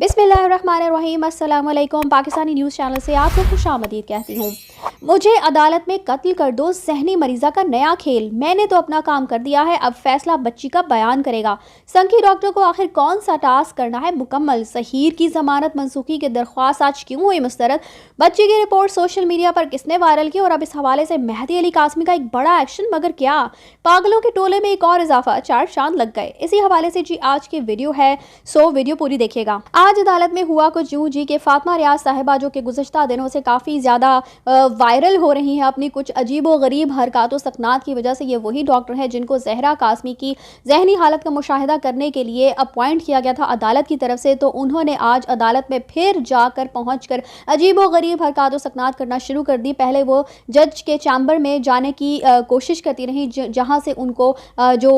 बिस्मिल्लाहिर्रहमानिर्रहीम। अस्सलाम वालेकुम। पाकिस्तानी न्यूज़ चैनल से आपको खुशामदीद कहती हूँ। मुझे अदालत में कत्ल कर दो, ज़हनी मरीज़ा का नया खेल। मैंने तो अपना काम कर दिया है, अब फैसला बच्ची का बयान करेगा। संघी डॉक्टर को आखिर कौन सा टास्क करना है मुकम्मल? ज़हीर की ज़मानत मनसूखी की दरख्वास्त आज क्यों हुई मुस्तरद? बच्ची की रिपोर्ट सोशल मीडिया पर किसने वायरल की? और अब इस हवाले से मेहदी अली कासमी का एक बड़ा एक्शन, मगर क्या पागलों के टोले में एक और इजाफा, चार चांद लग गए। इसी हवाले से जी आज की वीडियो है, सो वीडियो पूरी देखिएगा। आज अदालत में हुआ कुछ यूं जी के फातिमा रियाज साहिबा, जो कि गुज़श्ता दिनों से काफ़ी ज़्यादा वायरल हो रही हैं अपनी कुछ अजीब व गरीब हरकतों सकनात की वजह से। ये वही डॉक्टर हैं जिनको ज़हरा कासमी की जहनी हालत का मुशाहिदा करने के लिए अपॉइंट किया गया था अदालत की तरफ से। तो उन्होंने आज अदालत में फिर जाकर पहुँच अजीब व गरीब हरकतों सकनात करना शुरू कर दी। पहले वो जज के चैम्बर में जाने की कोशिश करती रही, जहाँ से उनको जो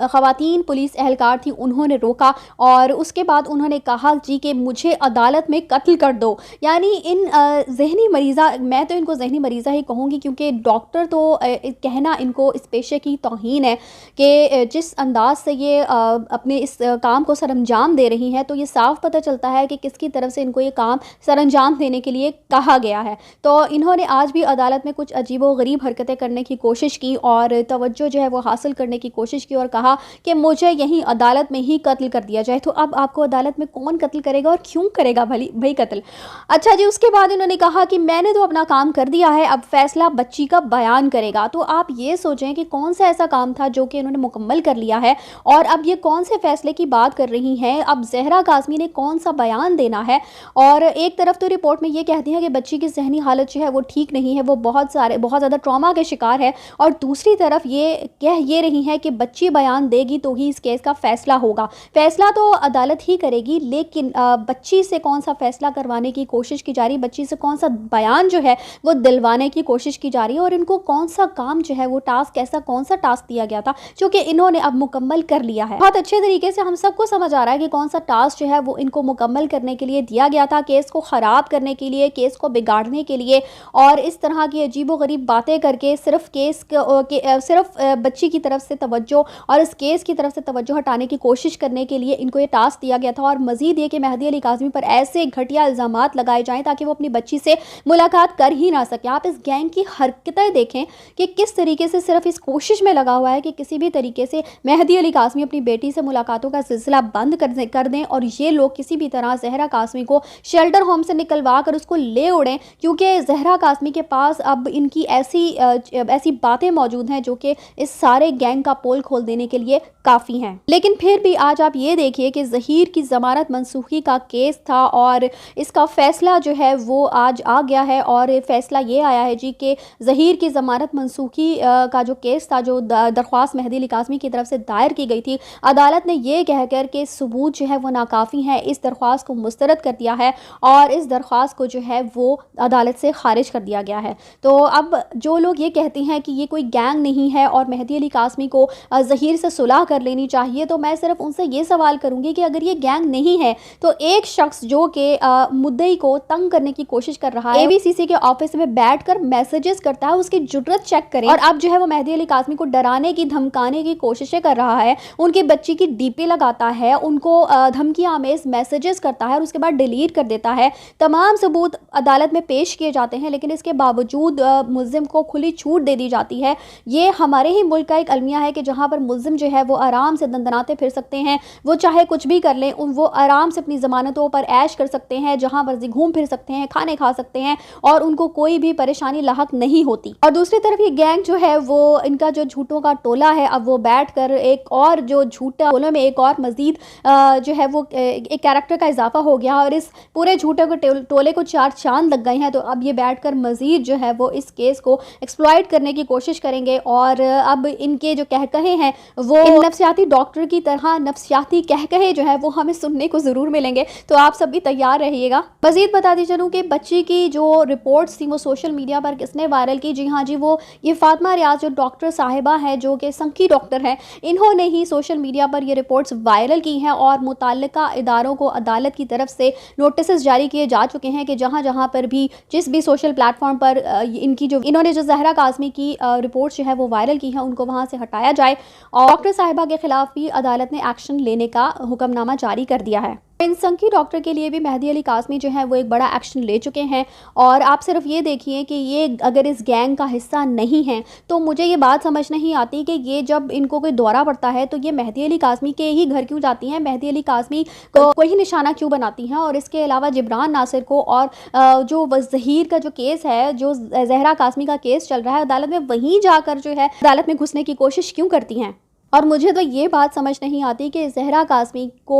ख़वातीन पुलिस एहलकार थी उन्होंने रोका, और उसके बाद उन्होंने कहा जी कि मुझे अदालत में कत्ल कर दो। यानी इन जहनी मरीज़ा, मैं तो इनको जहनी मरीज़ा ही कहूँगी, क्योंकि डॉक्टर तो कहना इनको इस पेशे की तौहीन है कि जिस अंदाज से ये अपने इस काम को सरअंजाम दे रही हैं, तो ये साफ पता चलता है कि किसकी तरफ से इनको ये काम सरअंजाम देने के लिए कहा गया है। तो इन्होंने आज भी अदालत में कुछ अजीब व गरीब हरकतें करने की कोशिश की और तवज्जो जो है वो हासिल करने की कोशिश की, और कहा कि मुझे यहीं अदालत में ही कत्ल कर दिया जाए। तो अब आपको अदालत में कौन कत्ल करेगा और क्यों करेगा भाई कत्ल? अच्छा जी, उसके बाद इन्होंने कहा कि मैंने तो अपना काम कर दिया है, अब फैसला बच्ची का बयान करेगा। तो आप ये सोचें कि कौन सा ऐसा काम था जो कि इन्होंने मुकम्मल कर लिया है, और अब ये कौन से फैसले की बात कर रही हैं। अब ज़हरा कासमी ने कौन सा बयान देना है। और एक तरफ तो रिपोर्ट में ये कहती है कि बच्ची की जहनी हालत जो है वो ठीक नहीं है, वो बहुत ज़्यादा ट्रॉमा के शिकार है, और दूसरी तरफ ये कह ये रही है कि बच्ची बयान देगी तो ही इस केस का फैसला होगा। फैसला तो अदालत ही करेगी, लेकिन बच्ची से कौन सा फैसला करवाने की कोशिश की जा रही है, बच्ची से कौन सा बयान जो है वो दिलवाने की कोशिश की जा रही है, और इनको कौन सा काम जो है वो टास्क, ऐसा कौन सा टास्क दिया गया था जो कि इन्होंने अब मुकम्मल कर लिया है। बहुत अच्छे तरीके से हम सबको समझ आ रहा है कि कौन सा टास्क जो है वो इनको मुकम्मल करने के लिए दिया गया था, केस को ख़राब करने के लिए, केस को बिगाड़ने के लिए, और इस तरह की अजीब व गरीब बातें करके सिर्फ सिर्फ बच्ची की तरफ से तवज्जो और इस केस की तरफ से तवज्जो हटाने की कोशिश करने के लिए इनको ये टास्क दिया गया था। और मज़ीद ये कि मेहदी अली कासमी पर ऐसे घटिया इल्ज़ामात लगाए जाएं ताकि वो अपनी बच्ची से मुलाकात कर ही ना सके। आप इस गैंग की हरकतें देखें कि किस तरीके से सिर्फ इस कोशिश में लगा हुआ है कि किसी भी तरीके से मेहदी अली कासमी अपनी बेटी से मुलाकातों का सिलसिला बंद कर दें, और ये लोग किसी भी तरह ज़हरा कासमी को शेल्टर होम से निकलवा कर उसको ले उड़ें, क्योंकि ज़हरा कासमी के पास अब इनकी ऐसी बातें मौजूद हैं जो कि इस सारे गैंग का पोल खोल देने के लिए काफ़ी हैं। लेकिन फिर भी आज आप ये देखिए कि ज़हीर की ज़मानत मनसूखी का केस था, और इसका फ़ैसला जो है वो आज आ गया है। और फ़ैसला ये आया है जी कि ज़हीर की ज़मानत मनसूखी का जो केस था, जो दरख्वास्त मेहदी अली कासमी की तरफ से दायर की गई थी, अदालत ने ये कहकर के सबूत जो है वो नाकाफ़ी हैं, इस दरख्वास्त को मुस्तरद कर दिया है, और इस दरख्वास्त को जो है वो अदालत से खारिज कर दिया गया है। तो अब जो लोग ये कहते हैं कि ये कोई गैंग नहीं है और मेहदी अली कासमी को ज़हीर से सुलह कर लेनी चाहिए, तो मैं सिर्फ उनसे ये सवाल करूंगी कि अगर ये गैंग नहीं है तो एक शख्स जो कि मुद्दई को तंग करने की कोशिश कर रहा है, एबीसीसी के ऑफिस में बैठकर मैसेजेस करता है, उसकी जुर्रत चेक करें। और अब जो है वो मेहदी अली कासमी को डराने की धमकाने की कोशिशें कर रहा है, उनकी बच्ची की डीपी लगाता है, उनको धमकी आमेज मैसेजेस करता है और उसके बाद डिलीट कर देता है। तमाम सबूत अदालत में पेश किए जाते हैं, लेकिन इसके बावजूद मुल्ज़िम को खुली छूट दे दी जाती है। ये हमारे ही मुल्क का एक अलमिया है कि जहाँ पर मुल्ज़िम जो है वो आराम से दंदनाते फिर सकते हैं, वो चाहे कुछ भी कर लें, वो आराम से अपनी ज़मानतों पर ऐश कर सकते हैं, जहाँ मर्जी घूम फिर सकते हैं, खाने खा सकते हैं, और उनको कोई भी परेशानी लाहक नहीं होती। और दूसरी तरफ ये गैंग जो है वो, इनका जो झूठों का टोला है, अब वो बैठ कर एक और जो झूठा टोलों में एक और मज़ीद जो है वो एक कैरेक्टर का इजाफा हो गया, और इस पूरे झूठे टोले को चार चांद लग गए हैं। तो अब ये बैठ कर मज़ीद जो है वो इस केस को एक्सप्लॉइट करने की कोशिश करेंगे, और अब इनके जो कहकहे हैं वो नफ्सियाती डॉक्टर की तरह नफ्सियाती कहकहे जो है वो हमें सुनने को ज़रूर मिलेंगे। तो आप सब भी तैयार रहिएगा। मज़ीद बताती चलूँ कि बच्ची की जो रिपोर्ट्स थी वो सोशल मीडिया पर किसने वायरल की? जी हाँ जी, वो ये फातिमा रियाज जो डॉक्टर साहिबा है, जो कि संघी डॉक्टर हैं, इन्होंने ही सोशल मीडिया पर ये रिपोर्ट्स वायरल की हैं, और मुताल्लिका इदारों को अदालत की तरफ से नोटिस जारी किए जा चुके हैं कि जहाँ जहाँ पर भी जिस भी सोशल प्लेटफॉर्म पर इन्होंने जो ज़हरा कासमी की रिपोर्ट्स जो है वो वायरल की हैं, उनको वहाँ से हटाया जाए, और डॉक्टर साहिबा के खिलाफ भी अदालत ने एक्शन लेने का हुक्मनामा जारी कर दिया है। इन संकी डॉक्टर के लिए भी मेहदी अली कासमी जो है वो एक बड़ा एक्शन ले चुके हैं। और आप सिर्फ ये देखिए कि ये अगर इस गैंग का हिस्सा नहीं है तो मुझे ये बात समझ नहीं आती कि ये जब इनको कोई दौरा पड़ता है तो ये मेहदी अली कासमी के ही घर क्यों जाती हैं, मेहदी अली कासमी को ही निशाना क्यों बनाती हैं। और इसके अलावा जिब्रान नासिर को और जो ज़हीर का जो केस है, जो जहरा कासमी का केस चल रहा है अदालत में, वहीं जाकर जो है अदालत में घुसने की कोशिश क्यों करती हैं। और मुझे तो ये बात समझ नहीं आती कि जहरा कासमी को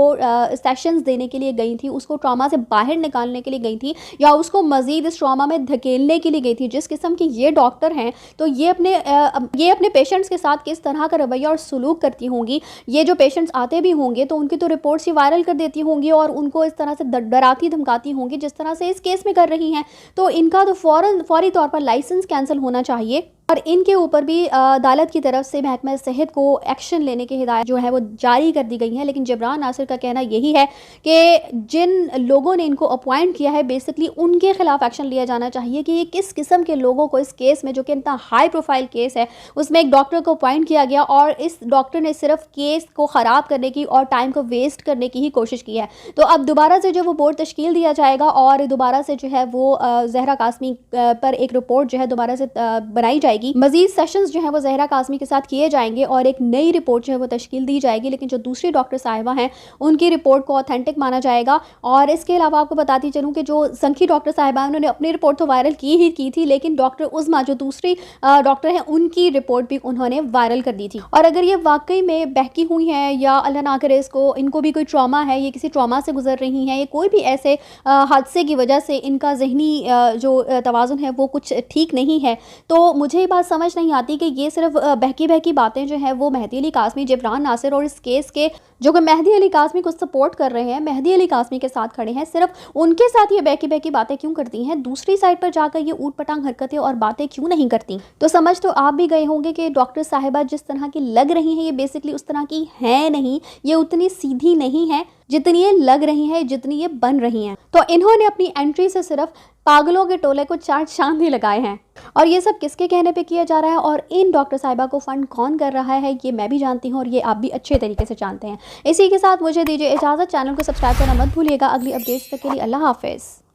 सेशंस देने के लिए गई थी, उसको ट्रॉमा से बाहर निकालने के लिए गई थी, या उसको मज़ीद इस ट्रॉमा में धकेलने के लिए गई थी। जिस किस्म के ये डॉक्टर हैं तो ये अपने पेशेंट्स के साथ किस तरह का रवैया और सलूक करती होंगी। ये जो पेशेंट्स आते भी होंगे तो उनकी तो रिपोर्ट्स ही वायरल कर देती होंगी और उनको इस तरह से डराती धमकाती होंगी जिस तरह से इस केस में कर रही हैं। तो इनका तो फौरी तौर पर लाइसेंस कैंसिल होना चाहिए और इनके ऊपर भी अदालत की तरफ से महकमा सेहत को एक्शन लेने की हिदायत जो है वो जारी कर दी गई है। लेकिन जिब्रान नासिर का कहना यही है कि जिन लोगों ने इनको अपॉइंट किया है बेसिकली उनके खिलाफ एक्शन लिया जाना चाहिए कि ये किस किस्म के लोगों को इस केस में, जो कि इतना हाई प्रोफाइल केस है, उसमें एक डॉक्टर को अपॉइंट किया गया और इस डॉक्टर ने सिर्फ केस को ख़राब करने की और टाइम को वेस्ट करने की ही कोशिश की है। तो अब दोबारा से जो वो बोर्ड तश्कील दिया जाएगा और दोबारा से जो है वो जहरा कासमी पर एक रिपोर्ट जो है दोबारा से बनाई जाएगी। मजीद सेशंस जो है वो जहरा कासमी के साथ किए जाएंगे और एक नई रिपोर्ट जो है वो तश्कील दी जाएगी। लेकिन जो दूसरी डॉक्टर साहिबा हैं उनकी रिपोर्ट को ऑथेंटिक माना जाएगा। और इसके अलावा आपको बताती चलूँ कि जो संखी डॉक्टर साहिबा हैं उन्होंने अपनी रिपोर्ट तो वायरल की थी, लेकिन डॉक्टर उज़मा जो दूसरी डॉक्टर हैं उनकी रिपोर्ट भी उन्होंने वायरल कर दी थी। और अगर ये वाकई में बहकी हुई हैं या अल्लाह ना करे इनको भी कोई ट्रॉमा है, ये किसी ट्रॉमा से गुजर रही हैं, ये कोई भी ऐसे हादसे की वजह से इनका जहनी जो तवाज़ुन है वो कुछ ठीक नहीं है, तो मुझे बात समझ नहीं आती कि ये सिर्फ बहकी बातें जो है वो मेहदी अली कासमी, जिब्रान नासिर और इस केस के जो कि मेहदी अली कासमी को सपोर्ट कर रहे हैं, मेहदी अली कासमी के साथ खड़े हैं, सिर्फ उनके साथ ये बहकी बातें क्यों करती हैं, दूसरी साइड पर जाकर ये ऊट पटांग हरकतें और बातें क्यों नहीं करती। तो समझ तो आप भी गए होंगे कि डॉक्टर साहिबा जिस तरह की लग रही हैं ये बेसिकली उस तरह की है नहीं, ये उतनी सीधी नहीं है जितनी ये लग रही है, जितनी ये बन रही हैं। तो इन्होंने अपनी एंट्री से सिर्फ पागलों के टोले को चार चांद ही लगाए हैं। और ये सब किसके कहने पे किया जा रहा है और इन डॉक्टर साहिबा को फंड कौन कर रहा है ये मैं भी जानती हूँ और ये आप भी अच्छे तरीके से जानते हैं। इसी के साथ मुझे दीजिए इजाज़त, चैनल को सब्सक्राइब करना मत भूलिएगा। अगली अपडेट्स तक के लिए अल्लाह हाफिज़।